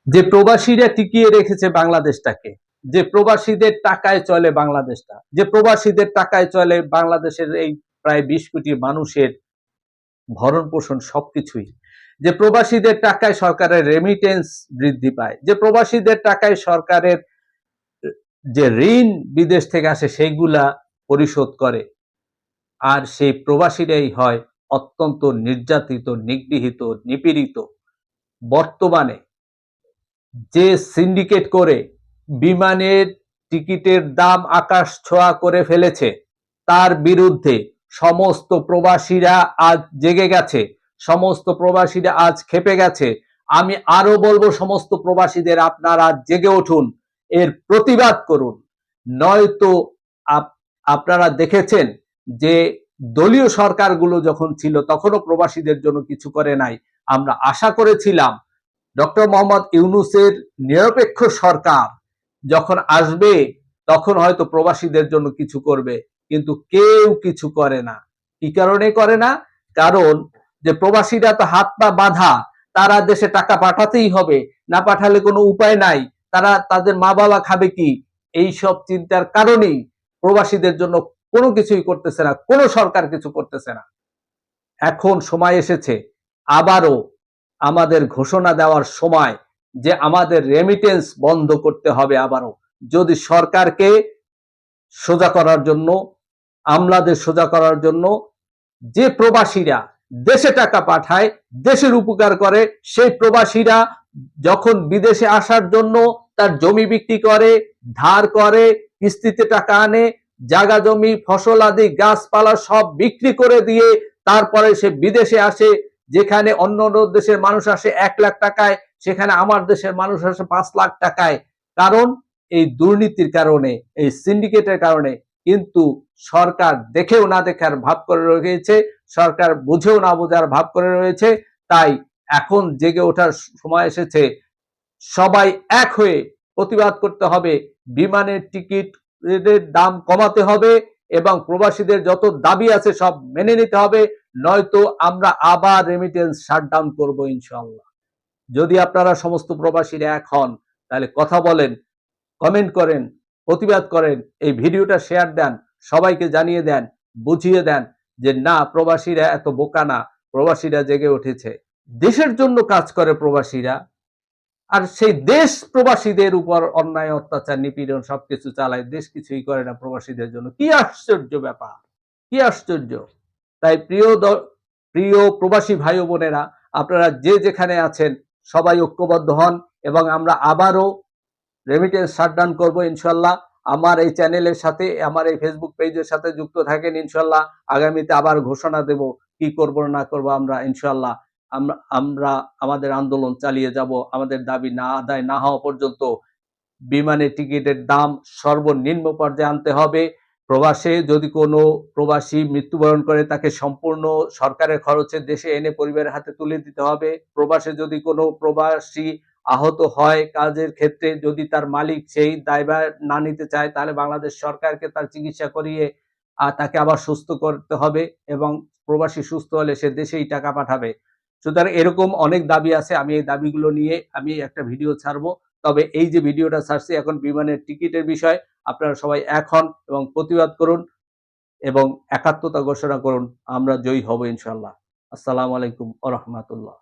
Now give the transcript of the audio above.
যে প্রবাসীরা টিকিয়ে রেখেছে বাংলাদেশটাকে, যে প্রবাসীদের টাকায় চলে বাংলাদেশটা, যে প্রবাসীদের টাকায় চলে বাংলাদেশের এই প্রায় 20 কোটি মানুষের ভরণ পোষণ সবকিছুই, যে প্রবাসীদের টাকায় সরকারের রেমিটেন্স বৃদ্ধি পায়, যে প্রবাসীদের টাকায় সরকারের যে ঋণ বিদেশ থেকে আসে সেইগুলা পরিশোধ করে, আর সেই প্রবাসীরাই হয় অত্যন্ত নির্যাতিত, নিগৃহীত, নিপীড়িত। বর্তমানে যে সিন্ডিকেট করে বিমানের টিকিটের দাম আকাশ ছোঁয়া করে ফেলেছে, তার বিরুদ্ধে সমস্ত প্রবাসীরা আজ জেগে গেছে, সমস্ত প্রবাসীরা আজ খেপে গেছে। আমি আরো বলবো সমস্ত প্রবাসীদের, আপনারা জেগে উঠুন, এর প্রতিবাদ করুন। নয়তো আপনারা দেখেছেন যে দলীয় সরকারগুলো যখন ছিল তখনও প্রবাসীদের জন্য কিছু করে নাই। আমরা আশা করেছিলাম ডক্টর মোহাম্মদ ইউনূসের নিরপেক্ষ সরকার যখন আসবে তখন হয়তো প্রবাসীদের জন্য কিছু করবে, কিন্তু কেউ কিছু করে না। কি কারণে করে না? কারণ যে প্রবাসীরা তো হাত পা বাঁধা, তারা দেশে টাকা পাঠাতেই হবে, না পাঠালে কোনো উপায় নাই, তারা তাদের মা বাবা খাবে কি, এই সব চিন্তার কারণেই প্রবাসীদের জন্য কোনো কিছুই করতেছে না, কোনো সরকার কিছু করতেছে না। এখন সময় এসেছে আবারও আমাদের ঘোষণা দেওয়ার সময় যে আমাদের রেমিটেন্স বন্ধ করতে হবে আবারও, যদি সরকারকে সোজা করার জন্য, আমলাদের সোজা করার জন্য। যে প্রবাসীরা দেশে টাকা পাঠায়, দেশের উপকার করে, সেই প্রবাসীরা যখন বিদেশে আসার জন্য তার জমি বিক্রি করে, ধার করে, কিস্তিতে টাকা আনে, জায়গা জমি ফসল আদি গাছপালা সব বিক্রি করে দিয়ে তারপরে সে বিদেশে আসে, যেখানে অন্য দেশের মানুষ আসে 1 লাখ টাকায়, সেখানে আমার দেশের মানুষ আসে 5 লাখ টাকায়। কারণ এই দুর্নীতির কারণে, এই সিন্ডিকেটের কারণে। কিন্তু সরকার দেখেও না দেখার ভাব করে রয়েছে, সরকার বুঝেও না বোঝার ভাব করে রয়েছে। তাই এখন জেগে ওঠার সময় এসেছে, সবাই এক হয়ে প্রতিবাদ করতে হবে, বিমানের টিকিটের দাম কমাতে হবে এবং প্রবাসীদের যত দাবি আছে সব মেনে নিতে হবে, নয়তো আমরা আবার রেমিটেন্স শাটডাউন করবো ইনশাআল্লাহ। যদি আপনারা সমস্ত প্রবাসীরা এক হন, তাহলে কথা বলেন, কমেন্ট করেন, প্রতিবাদ করেন, এই ভিডিওটা শেয়ার দেন, সবাইকে জানিয়ে দেন, বুঝিয়ে দেন যে না, প্রবাসীরা এত বোকা না, প্রবাসীরা জেগে উঠেছে, দেশের জন্য কাজ করে প্রবাসীরা। আর সেই দেশ প্রবাসীদের উপর অন্যায় অত্যাচার নিপীড়ন সবকিছু চালায়, দেশ কিছুই করে না প্রবাসীদের জন্য। কি আশ্চর্য ব্যাপার, কি আশ্চর্য। তাই প্রিয় প্রবাসী ভাই ও বোনেরা, আপনারা যে যেখানে আছেন সবাই ঐক্যবদ্ধ হন এবং আমরা আবারও রেমিটেন্স শাটডাউন করবো ইনশাল্লাহ। আমার এই চ্যানেলের সাথে, আমার এই ফেসবুক পেজের সাথে যুক্ত থাকেন ইনশাল্লাহ। আগামীতে আবার ঘোষণা দেব কি করব না করব আমরা ইনশাল্লাহ। আমরা আমাদের আন্দোলন চালিয়ে যাব, আমাদের দাবি না আদায় না হওয়া পর্যন্ত। বিমানের টিকিটের দাম সর্বনিম্ন পর্যায়ে আনতে হবে। প্রবাসে যদি কোনো প্রবাসী মৃত্যুবরণ করে তাকে সম্পূর্ণ সরকারের খরচে দেশে এনে পরিবারের হাতে তুলে দিতে হবে। প্রবাসে যদি কোনো প্রবাসী আহত হয় কাজের ক্ষেত্রে, যদি তার মালিক সেই দায়ভার না নিতে চায়, তাহলে বাংলাদেশ সরকারকে তার চিকিৎসা করিয়ে তাকে আবার সুস্থ করতে হবে এবং প্রবাসী সুস্থ হলে সে দেশেই টাকা পাঠাবে। সুতরাং এরকম অনেক দাবি আছে, আমি এই দাবিগুলো নিয়ে আমি একটা ভিডিও ছাড়বো। তবে এই যে ভিডিওটা ছাড়ছি এখন বিমানের টিকিটের বিষয়, আপনারা সবাই এক হন এবং প্রতিবাদ করুন এবং একাত্মতা ঘোষণা করুন। আমরা জয়ী হব ইনশাল্লাহ। আসসালামু আলাইকুম ওয়া রাহমাতুল্লাহ।